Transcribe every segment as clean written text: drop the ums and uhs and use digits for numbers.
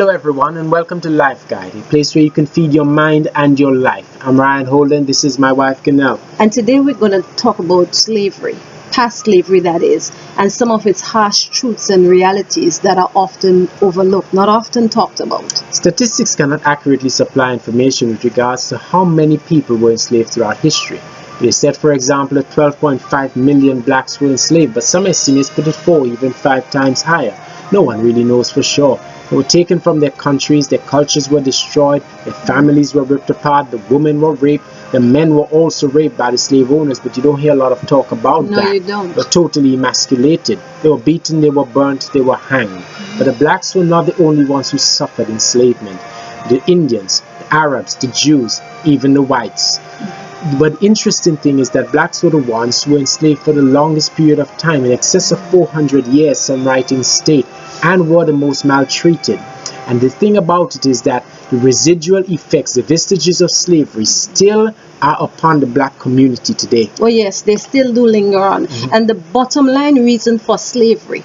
Hello everyone and welcome to Life Guide, a place where you can feed your mind and your life. I'm Ganel Holder and this is my wife Ganel. And today we're going to talk about slavery, past slavery that is, and some of its harsh truths and realities that are often overlooked, not often talked about. Statistics cannot accurately supply information with regards to how many people were enslaved throughout history. It is said, for example, that 12.5 million blacks were enslaved, but some estimates put it 4, even 5 times higher. No one really knows for sure. They were taken from their countries, their cultures were destroyed, their families were ripped apart, the women were raped, the men were also raped by the slave owners, but you don't hear a lot of talk about that. No, you don't. They were totally emasculated. They were beaten, they were burnt, they were hanged. But the blacks were not the only ones who suffered enslavement. The Indians, the Arabs, the Jews, even the whites. But the interesting thing is that blacks were the ones who were enslaved for the longest period of time, in excess of 400 years, some writings state, and were the most maltreated. And the thing about it is that the residual effects, the vestiges of slavery, still are upon the black community today. Oh yes, they still do linger on. And the bottom line reason for slavery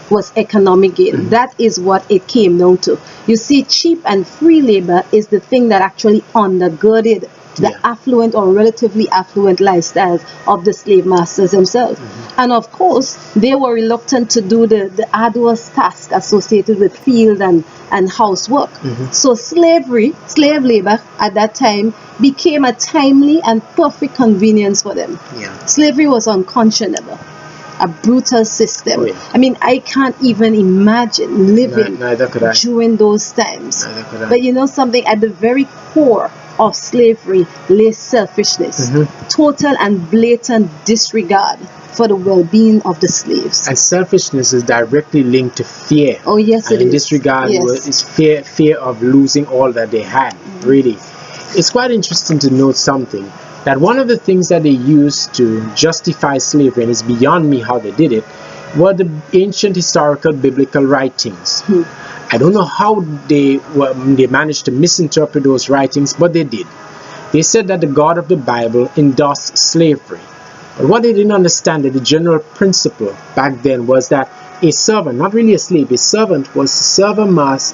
was economic gain. That is what it came down to. You see, cheap and free labor is the thing that actually undergirded the affluent or relatively affluent lifestyles of the slave masters themselves. And of course, they were reluctant to do the arduous task associated with field and housework. So slave labor at that time became a timely and perfect convenience for them. Slavery was unconscionable, a brutal system. I mean, I can't even imagine living during those times. But you know something, at the very core of slavery lay selfishness, total and blatant disregard for the well-being of the slaves. And selfishness is directly linked to fear. Oh yes, it is. Disregard is fear of losing all that they had. Really, it's quite interesting to note something, that one of the things that they used to justify slavery, and it's beyond me how they did it, were the ancient historical biblical writings. I don't know how they managed to misinterpret those writings, but they did. They said that the God of the Bible endorsed slavery. But what they didn't understand, that the general principle back then was that a servant, not really a slave, a servant was to serve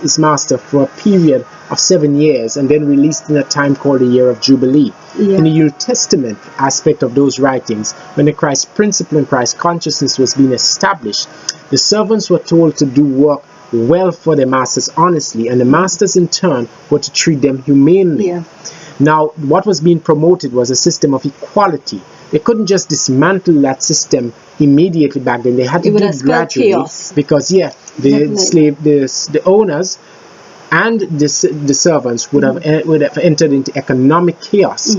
his master for a period of 7 years and then released in a time called the year of Jubilee. In the New Testament aspect of those writings, when the Christ principle and Christ consciousness was being established, the servants were told to do work well for their masters honestly, and the masters in turn were to treat them humanely. Now, what was being promoted was a system of equality. They couldn't just dismantle that system immediately back then. They had to do it gradually, because the owners and the servants would have entered into economic chaos.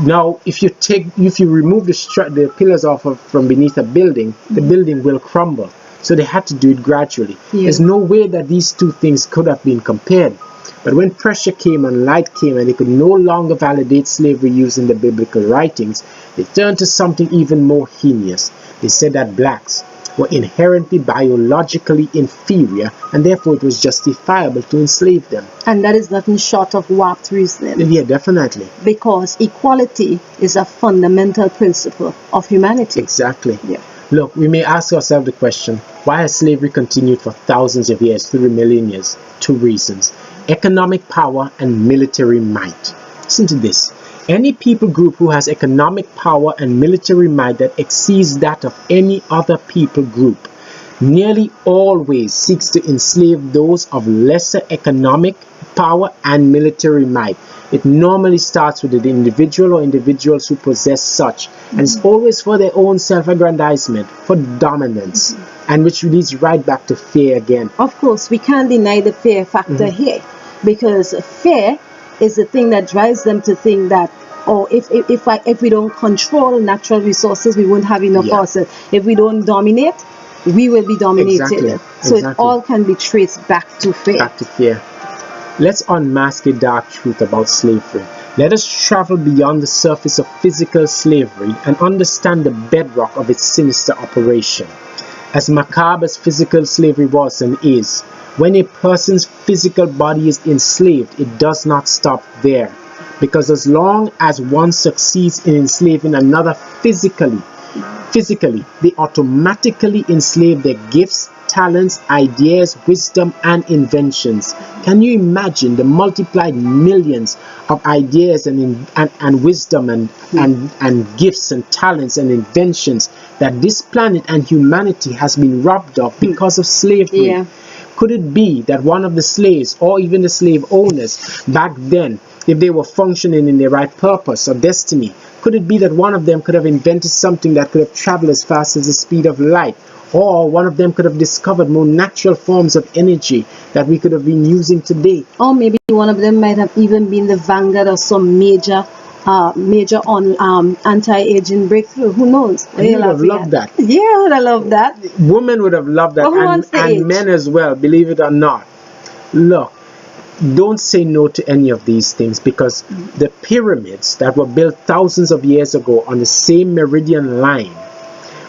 Now, if you remove the pillars off from beneath a building, the building will crumble. So they had to do it gradually. There's no way that these two things could have been compared. But when pressure came and light came and they could no longer validate slavery using the biblical writings, they turned to something even more heinous. They said that blacks were inherently biologically inferior, and therefore it was justifiable to enslave them. And that is nothing short of warped reasoning. Yeah, definitely. Because equality is a fundamental principle of humanity. Exactly. Look, we may ask ourselves the question, why has slavery continued for thousands of years, through the millennia? 2 reasons: economic power and military might. Listen to this. Any people group who has economic power and military might that exceeds that of any other people group nearly always seeks to enslave those of lesser economic power and military might. It normally starts with the individual or individuals who possess such, and it's always for their own self-aggrandizement, for dominance, and which leads right back to fear again. Of course, we can't deny the fear factor here, because fear is the thing that drives them to think that, oh, if we don't control natural resources, we won't have enough ourselves. If we don't dominate, we will be dominated. So it all can be traced back to fear. Let's unmask a dark truth about slavery. Let us travel beyond the surface of physical slavery and understand the bedrock of its sinister operation. As macabre as physical slavery was and is, when a person's physical body is enslaved, it does not stop there. Because as long as one succeeds in enslaving another physically, they automatically enslave their gifts, talents, ideas, wisdom, and inventions. Can you imagine the multiplied millions of ideas and wisdom and gifts and talents and inventions that this planet and humanity has been robbed of because of slavery? Yeah. Could it be that one of the slaves or even the slave owners back then, if they were functioning in their right purpose or destiny, could it be that one of them could have invented something that could have traveled as fast as the speed of light? Or one of them could have discovered more natural forms of energy that we could have been using today? Or maybe one of them might have even been the vanguard of some major anti-aging breakthrough. Who knows? You would have loved that. Yeah, I would have loved that. Women would have loved that, But who wants to age? and men as well, believe it or not. Look, don't say no to any of these things, because the pyramids that were built thousands of years ago on the same meridian line,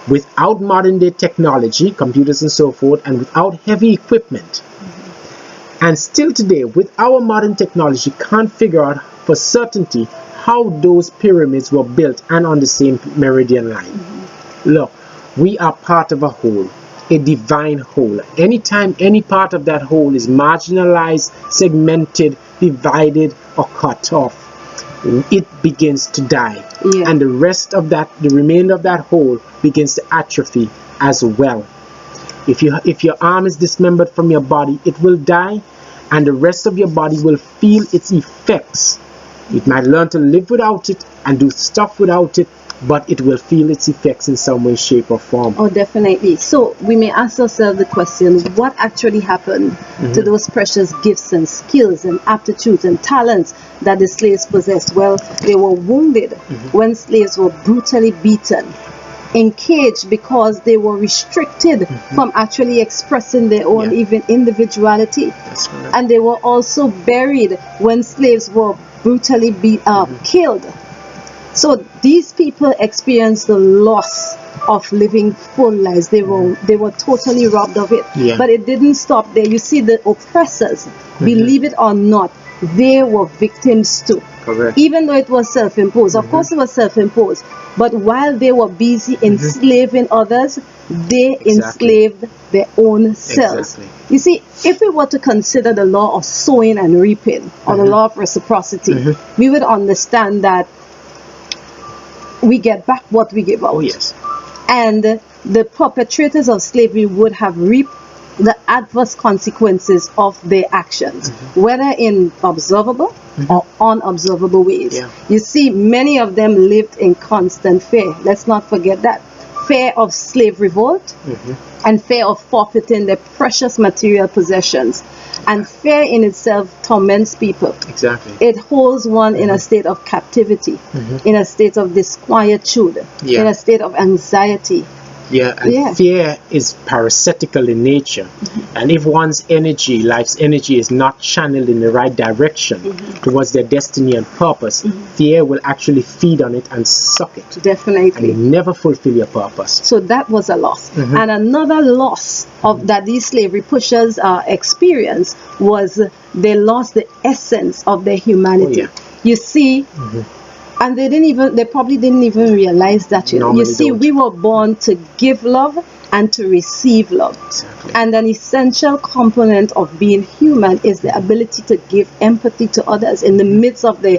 without modern day technology, computers and so forth, and without heavy equipment, and still today with our modern technology can't figure out for certainty how those pyramids were built and on the same meridian line. Look, we are part of a whole, a divine whole. Anytime any part of that whole is marginalized, segmented, divided, or cut off, it begins to die. Yeah. And the remainder of that whole begins to atrophy as well. If your arm is dismembered from your body, it will die, and the rest of your body will feel its effects. It might learn to live without it and do stuff without it, but it will feel its effects in some way, shape, or form. Oh, definitely. So we may ask ourselves the question, what actually happened to those precious gifts and skills and aptitudes and talents that the slaves possessed? Well, they were wounded when slaves were brutally beaten, encaged because they were restricted from actually expressing their own even individuality. That's correct. And they were also buried when slaves were brutally killed. So these people experienced the loss of living full lives. They were totally robbed of it. Yeah. But it didn't stop there. You see, the oppressors, believe it or not, they were victims too. Correct. Even though it was self-imposed. Of course it was self-imposed. But while they were busy enslaving others, they enslaved their own selves. Exactly. You see, if we were to consider the law of sowing and reaping, or the law of reciprocity, we would understand that we get back what we give out. Oh, yes. And the perpetrators of slavery would have reaped the adverse consequences of their actions, whether in observable or unobservable ways. Yeah. You see, many of them lived in constant fear. Let's not forget that. Fear of slave revolt and fear of forfeiting their precious material possessions. And fear in itself torments people. Exactly. It holds one in a state of captivity, in a state of disquietude, in a state of anxiety. Yeah, and fear is parasitical in nature. And if one's energy, life's energy, is not channeled in the right direction towards their destiny and purpose, fear will actually feed on it and suck it. Definitely. And never fulfill your purpose. So that was a loss. And another loss of that these slavery pushers experienced was they lost the essence of their humanity. Oh, yeah. You see, and they probably didn't even realize that. You see, we were born to give love and to receive love. Exactly. And an essential component of being human is the ability to give empathy to others in the midst of their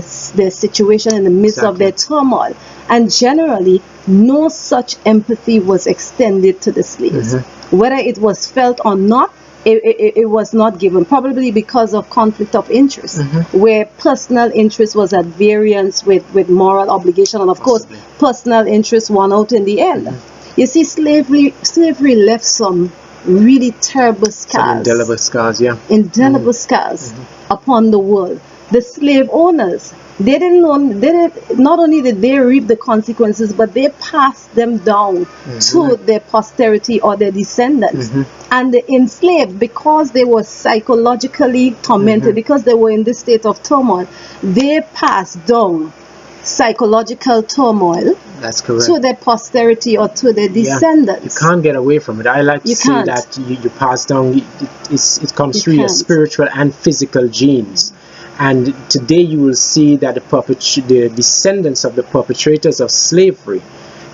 situation, in the midst of their turmoil. And generally, no such empathy was extended to the slaves. Whether it was felt or not, it was not given, probably because of conflict of interest, where personal interest was at variance with moral obligation, and of course personal interest won out in the end. You see, slavery left some really terrible scars, Some indelible scars, indelible scars upon the world. The slave owners, not only did they reap the consequences, but they passed them down to their posterity or their descendants. And the enslaved, because they were psychologically tormented, because they were in this state of turmoil, they passed down psychological turmoil. That's correct. To their posterity or to their descendants. You can't get away from it. I like to say that you pass down, it comes through your spiritual and physical genes. And today you will see that the descendants of the perpetrators of slavery,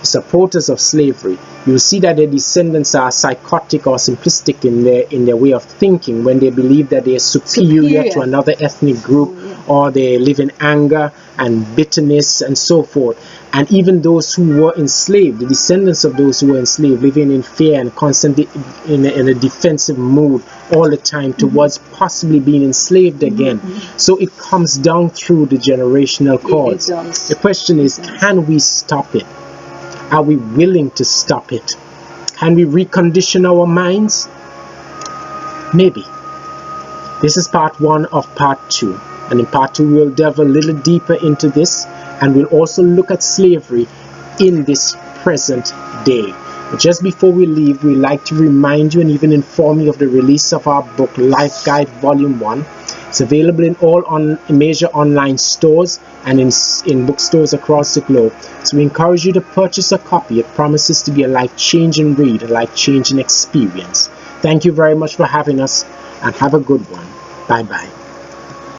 supporters of slavery, you'll see that their descendants are psychotic or simplistic in their way of thinking when they believe that they are superior to another ethnic group, or they live in anger and bitterness and so forth. And even those who were enslaved, the descendants of those who were enslaved, living in fear and constantly in a defensive mood all the time towards possibly being enslaved again. So it comes down through the generational cords. The question is, can we stop it? Are we willing to stop it? Can we recondition our minds? Maybe. This is part 1 of part 2. And in part 2, we'll delve a little deeper into this, and we'll also look at slavery in this present day. But just before we leave, we'd like to remind you and even inform you of the release of our book, Life Guide Volume 1. It's available in all major online stores and in bookstores across the globe. So we encourage you to purchase a copy. It promises to be a life-changing read, a life-changing experience. Thank you very much for having us, and have a good one. Bye-bye.